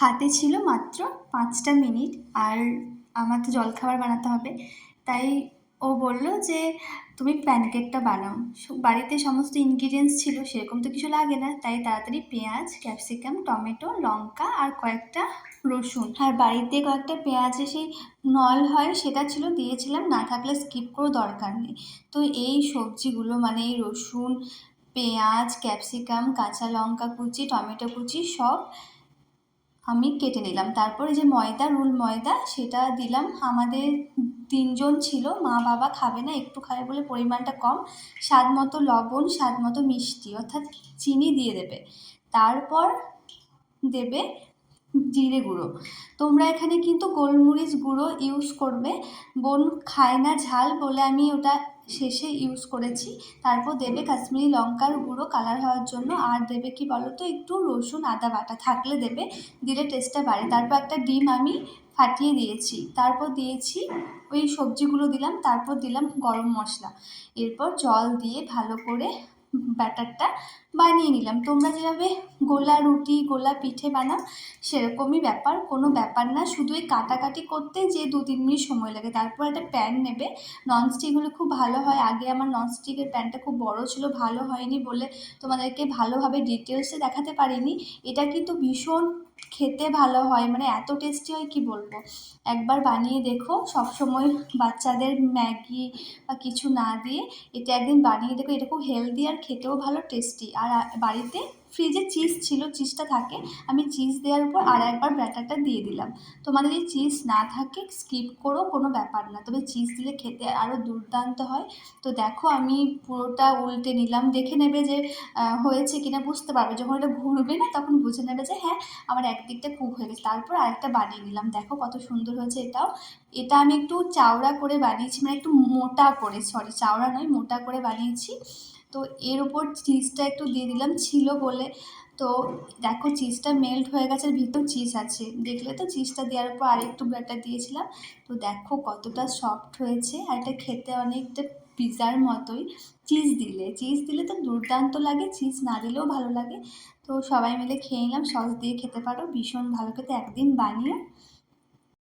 হাতে ছিল মাত্র 5টা মিনিট, আর আমার তো জলখাবার বানাতে হবে। তাই ও বলল যে তুমি প্যানকেকটা বানাও। বাড়িতে সমস্ত ইনগ্রিডিয়েন্টস ছিল, সেরকম তো কিছু লাগে না, তাই তাড়াতাড়ি পেঁয়াজ, ক্যাপসিকাম, টমেটো, লঙ্কা আর কয়েকটা রসুন, আর বাড়িতে কয়েকটা পেঁয়াজে সেই নল হয় সেটা ছিল, দিয়েছিলাম। না থাকলে স্কিপ করো, দরকার নেই। তো এই সবজিগুলো মানে এই রসুন, পেঁয়াজ, ক্যাপসিকাম, কাঁচা লঙ্কা কুচি, টমেটো কুচি সব আমি কেটে নিলাম। তারপরে যে ময়দা, রুল ময়দা, সেটা দিলাম। আমাদের 3জন ছিল, মা বাবা খাবে না, একটু খাবে বলে পরিমাণটা কম। স্বাদ মতো লবণ, স্বাদ মতো মিষ্টি অর্থাৎ চিনি দিয়ে দেবে। তারপর দেবে জিরে গুঁড়ো। তোমরা এখানে কিন্তু গোলমরিচ গুঁড়ো ইউজ করবে। বোন খায় না ঝাল বলে আমি ওটা শেষে ইউজ করেছি। তারপর দেবে কাশ্মীরি লঙ্কার গুঁড়ো কালার হওয়ার জন্য, আর দেবে কি বলো তো, একটু রসুন আদা বাটা থাকলে দেবে, দিলে টেস্টটা বাড়ে। তারপর একটা ডিম আমি ফাটিয়ে দিয়েছি, তারপর দিয়েছি ওই সবজিগুলো দিলাম, তারপর দিলাম গরম মশলা। এরপর জল দিয়ে ভালো করে ব্যাটারটা বানিয়ে নিলাম। তোমরা যেভাবে গোলা রুটি, গোলা পিঠে বানাও সেরকমই ব্যাপার, কোনো ব্যাপার না। শুধু এই কাটাকাটি করতে যে 2-3 মিনিট সময় লাগে। তারপর একটা প্যান নেবে, ননস্টিক হলে খুব ভালো হয়। আগে আমার ননস্টিকের প্যানটা খুব বড় ছিল, ভালো হয়নি বলে তোমাদেরকে ভালোভাবে ডিটেলসে দেখাতে পারিনি। এটা কিন্তু ভীষণ খেতে ভালো হয়, মানে এত টেস্টি হয় কি বলবো। একবার বানিয়ে দেখো, সবসময় বাচ্চাদের ম্যাগি বা কিছু না দিয়ে এটা একদিন বানিয়ে দেখো। এটা খুব হেলদি আর খেতেও ভালো, টেস্টি। আর বাড়িতে ফ্রিজে চিজ ছিল, চিজটা থাকে, আমি চিজ দেওয়ার উপর আর একবার ব্যাটারটা দিয়ে দিলাম। তোমাদের যদি চিজ না থাকে স্কিপ করো, কোনো ব্যাপার না, তবে চিজ দিলে খেতে আরও দুর্দান্ত হয়। তো দেখো আমি পুরোটা উল্টে নিলাম, দেখে নেবে যে হয়েছে কিনা, বুঝতে পারবে যখন এটা ঘুরবে না, তখন বুঝে নেবে যে হ্যাঁ আমার একদিকটা কুক হয়ে গেছে। তারপর আরেকটা বানিয়ে নিলাম, দেখো কত সুন্দর হয়েছে এটাও। এটা আমি একটু চাওড়া করে বানিয়েছি, মানে একটু মোটা করে, সরি চাওড়া নয়, মোটা করে বানিয়েছি। তো এর ওপর চিজটা একটু দিয়ে দিলাম, ছিল বলে। তো দেখো চিজটা মেল্ট হয়ে গেছে, ভিতর চিজ আছে, দেখলে তো। চিজটা দেওয়ার পর আরেকটু ব্যাটার দিয়েছিলাম। তো দেখো কতটা সফট হয়েছে, আর এটা খেতে অনেকটা পিৎজার মতোই। চিজ দিলে তো দুর্দান্ত লাগে, চিজ না দিলেও ভালো লাগে। তো সবাই মিলে খেয়ে নিলাম, সস দিয়ে খেতে পারো, ভীষণ ভালো খেতে, একদিন বানিয়ে।